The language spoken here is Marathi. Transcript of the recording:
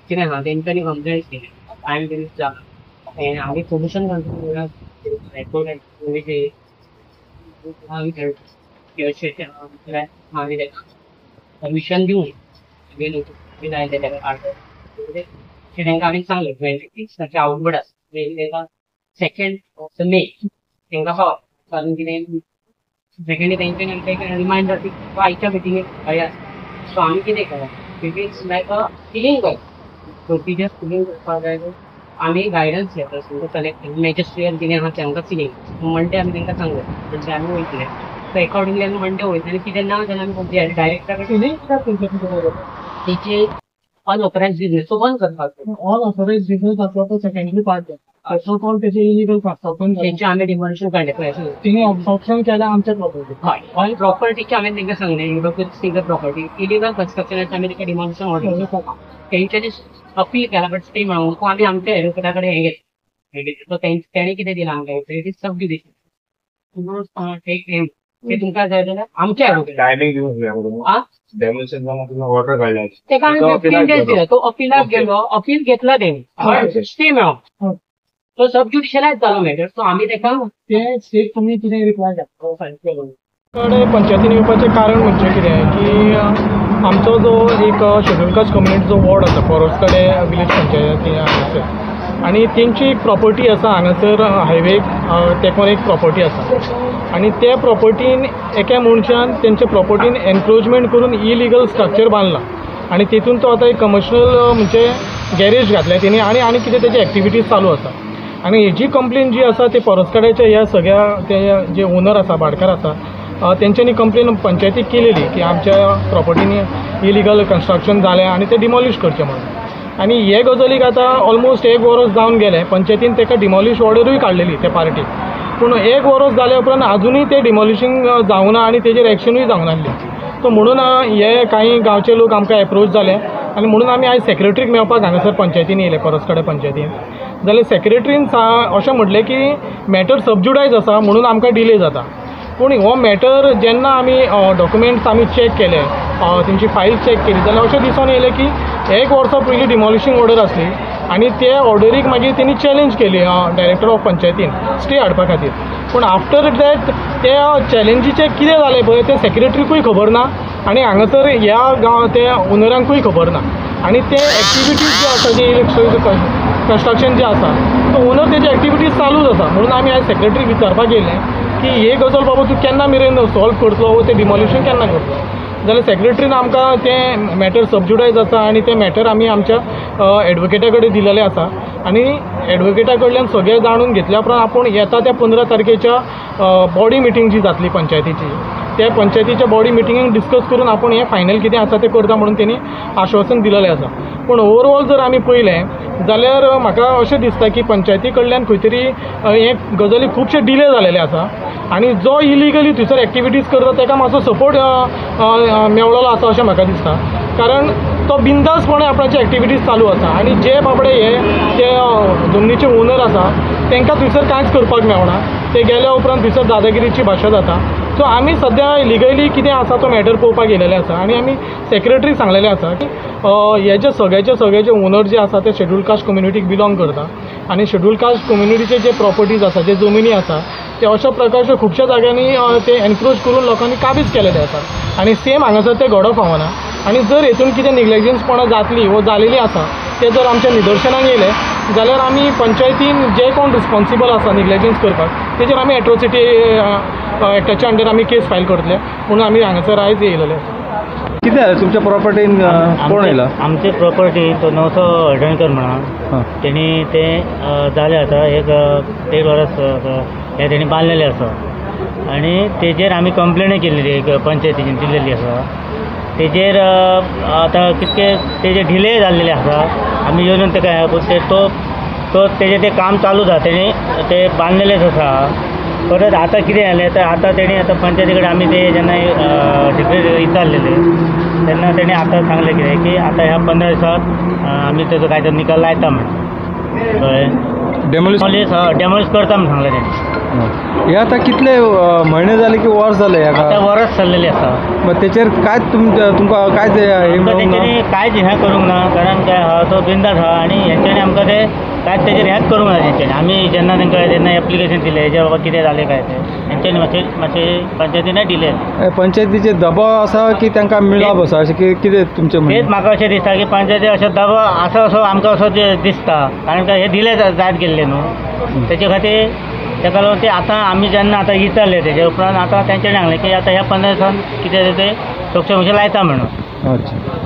कितें आहा तेंच्यांनी कंप्लेंट केली टायम वेस्ट जाला आमी पोल्युशन कंट्रोल परमिशन दिवन तांकां आमी सांगलें 26 आउटबर्ड आसा सेकंड ऑफ द मे तांकां पावता कारण कितें सेकंड तेंच्यांनी आमकां रिमांयडर आयच्या मिटिंगेक सो आमी कितें केलें it is like a clean कर प्रोसिजर क्लीन करपाक जाय आमी गायडन्स घेता कलेक्ट मॅजिस्ट्रियल कितें आहा तेंकां क्लीन मंडे आमी तांकां सांगलें म्हणजे आमी वयतले सो एकॉर्डिंगली आमी मंडे वयतले आनी कितें ना जाल्यार आमी डायरेक्टरा कडेन तेचे अनऑथरायज्ड बिजनेस तो बंद करपाक अनऑथराइज्ड बिजनेस आसलो तो secondary part first of all तेचे इलिगल कंस्ट्रक्शन तेंचे आमी डिमोलिशन काडले तिने ऑब्स्ट्रक्शन केल्या आमच्या प्रॉपर्टी हय प्रॉपर्टीचे आमी तांकां सांगलें युरोपियन सिंगल प्रॉपर्टी इलिगल कन्स्ट्रक्शनाचे आमी तांकां डिमोलिशन ऑर्डर तेंच्यांनी अपील केला बट स्टे मेळोंक आमी आमच्या एडवोकेटा कडेन हें घेतलें सो तेणी कितें दिलां आमकां इट इज सबडिविजन ते तुमकां जाय जाल्यार आमच्या एडवोकेटा ऑर्डर काढल्या तेका आमी 15 days दिले तो अपीलाक गेलो अपील घेतला तेणी स्टे मेळोंक तो सबज्युडिशलायज जालो मॅटर सो आमी तेका ते स्टेट तुमी कितें रिप्लाय कडेन पंचायतीन येवपाचें कारण म्हणजे कितें की आमचो जो एक शेड्यूल कास्ट कम्युनिटी जो वॉर्ड आसा फॉरेस्ट कडेन विलेज पंचायती हांगासर आनी तेंची एक प्रॉपर्टी आसा हांगासर हायवेक तेकोन एक प्रॉपर्टी आसा आनी त्या प्रॉपर्टीन एका मनशान तेंच्या प्रॉपर्टीन एनक्रोचमेंट करून इलिगल स्ट्रक्चर बांदला आनी तितून तो आतां एक कमर्शियल म्हणजे गॅरेज घातल्या तेणी आनी कितें तेजी एक्टिविटीज चालू आसा आनी हेजी कंप्लेन जी आसा ते फॉरेस्टाच्या ह्या सगळ्या ते जे ओनर आसा भाटकार आसा तेंच्यांनी कंप्लेन पंचायतीक केलेली की आमच्या प्रॉपर्टीनी इलिगल कन्स्ट्रक्शन जालें आनी ते डिमॉलिश करचें म्हणून आनी हे गजालीक आतां ऑलमोस्ट 1 वर्स जावन गेलें पंचायतीन ताका डिमॉलिश ऑर्डरूय काडलेली त्या पार्टीक पूण 1 वर्स जाल्या उपरांत आजुनूय ते डिमॉलिशींग जावना आनी तेजेर एक्शनूय जावना नासली सो म्हणून हे कांय गांवचे लोक आमकां एप्रोच जाले आनी म्हणून आमी आयज सेक्रेटरीक मेळपाक हांगासर पंचायतीन येयले फॉरेस्ट पंचायतीन जाल्यार सेक्रेटरीन अशें म्हटलें की मॅटर सबज्युडायज आसा म्हणून आमकां डिले जाता पूण हो मॅटर जेन्ना आमी डॉक्युमेंट्स आमी चॅक केले तेंची फायल चॅक केली जाल्यार अशें दिसून येयलें की 1 वर्सा पयलीं डिमॉलिशींग ऑर्डर आसली आनी ते ऑर्डरीक मागीर तेणी चॅलेंज केली डायरेक्टर ऑफ पंचायतीन स्टे हाडपा खातीर पूण आफ्टर दॅट त्या चॅलेंजीचें कितें जालें पळय तें सेक्रेटरीकूय खबर ना आनी हांगासर ह्या गांव त्या ओनरांकूय खबर ना आनी ते एक्टिविटीज जे आसा जे कन्स्ट्रक्शन जें आसा तो ओनर तेजी एक्टिविटीज चालूच आसा म्हणून आमी आयज सेक्रेटरीक विचारपाक येयलें की हे गजाल बाबा तूं केन्ना मेरेन सॉल्व करतलो वो तें डिमॉलिशन केन्ना करतलो जाल्यार सेक्रेटरीन आमकां तें मॅटर सबज्युडायज आसा आनी तें मॅटर आमी आमच्या एडवोकेटा कडेन दिलेलें आसा आनी एडवोकेटा कडल्यान सगळें जाणून घेतल्या उपरांत आपूण येता त्या 15 तारखेच्या बॉडी मिटींग जी जातली पंचायतीची त्या पंचायतीच्या बॉडी मिटिंगेक डिस्कस करून आपूण हें फायनल कितें आसा तें करता म्हणून तेणी आश्वासन दिलेलें आसा पूण ओवरऑल जर आमी पळयलें जाल्यार म्हाका अशें दिसता की पंचायती कडल्यान खंय तरी हे गजाली खुबशे डिले जालेले आसा आनी जो इलिगली थंयसर एक्टिविटीज करता ताका मातसो सपोर्ट मेळ्ळो आसा अशें म्हाका दिसता कारण तो बिंदासपणे आपणाची एक्टिविटीज चालू आसा आनी जे बाबडे ते जमनीचे ओनर आसा तांकां थंयसर कांयच करपाक मेळना ते गेल्या उपरांत थंयसर दादागिरीची भाशा जाता सो आमी सद्या लिगली कितें आसा तो मॅटर पळोवपाक गेलेले आसा आनी आमी सेक्रेटरीक सांगलेलें आसा की हे जे सगळे ओनर जे आसा ते शेड्यूल कास्ट कम्युनिटीक बिलोंग करता आनी शेड्यूल कास्ट कम्युनिटीचे जे प्रॉपर्टीज आसा जे जमिनी आसा ते अशा प्रकारचे खुबश्या जाग्यांनी ते एनक्रोच करून लोकांनी काबीज केलेले आसा आनी सेम हांगासर ते घडोवप फावना आनी जर हेतून कितें निग्लेजन्सपणां जातली वो जालेली आसा ते जर आमच्या निदर्शनाक येयले जाल्यार आमी पंचायतीन जे कोण रिस्पॉन्सिबल आसा निग्लेजन्स करपाक तेजेर आमी एट्रोसिटी एक्टाच्या अंडर आमी केस फायल करतले म्हणून आमी हांगासर आयज येयलेले आसा कितें जालें तुमच्या प्रॉपर्टीन कोण येयला आमचे प्रॉपर्टी तो नवसो हळदणकर म्हणा तेणी ते जाले आतां एक 1.5 वर्स हे तेणी बांदलेले आसा आनी तेजेर आमी कंप्लेनूय केल्ली एक पंचायतीन दिलेली आसा तेजेर आतां कितके तेजे डिले जाल्लेले आसा आमी येवन तेका तो तेजें तें काम चालू आसा तेणी ते बांदलेलेच आसा परत आतां कितें जालें तर आतां तेणी आतां पंचायती कडेन आमी ते जेन्ना विचारलेले तेन्ना तेणी आतां सांगलें कितें की आतां ह्या 15 दिसांत आमी तेजो काय तर निकाल लायता म्हणून कळ्ळें डेमोलिश करता म्हणून सांगलें तेणी हे आता कितले महिने जाले की वर्स जाले आता हेका वरच चल्लेली आसा. मग त्याचेर काय तुमकां काय हे आमकां मेळूंक ना? तेंच्यांनी कांयच हें करूंक ना, कारण काय हा तो बिंदास आहा आनी हेंच्यांनी आमकां ते कांयच तेजेर हेंच करूंक ना तेंच्यांनी. आमी जेन्ना तांकां जेन्ना एप्लिकेशन दिलें हेजें बाबा कितें जालें काय तें हेंच्यांनी मातशें पंचायतीनय डिले. पंचायतीचे दबाव आसा की तांकां मिळाप आसा अशें कितें तुमचें तेच म्हणणें? म्हाका अशें दिसता की पंचायती अशें दबाव आसा असो आमकां असो दिसता, कारण काय हे दिले जायत गेल्ले न्हू. तेचे खातीर ताका लागून ते आतां आमी जेन्ना आतां विचारले तेजे उपरांत आतां तेंच्यांनी सांगलें की आतां ह्या 15 दिसान कितें तें सोक्षम अशें लायता म्हणून. अच्छा.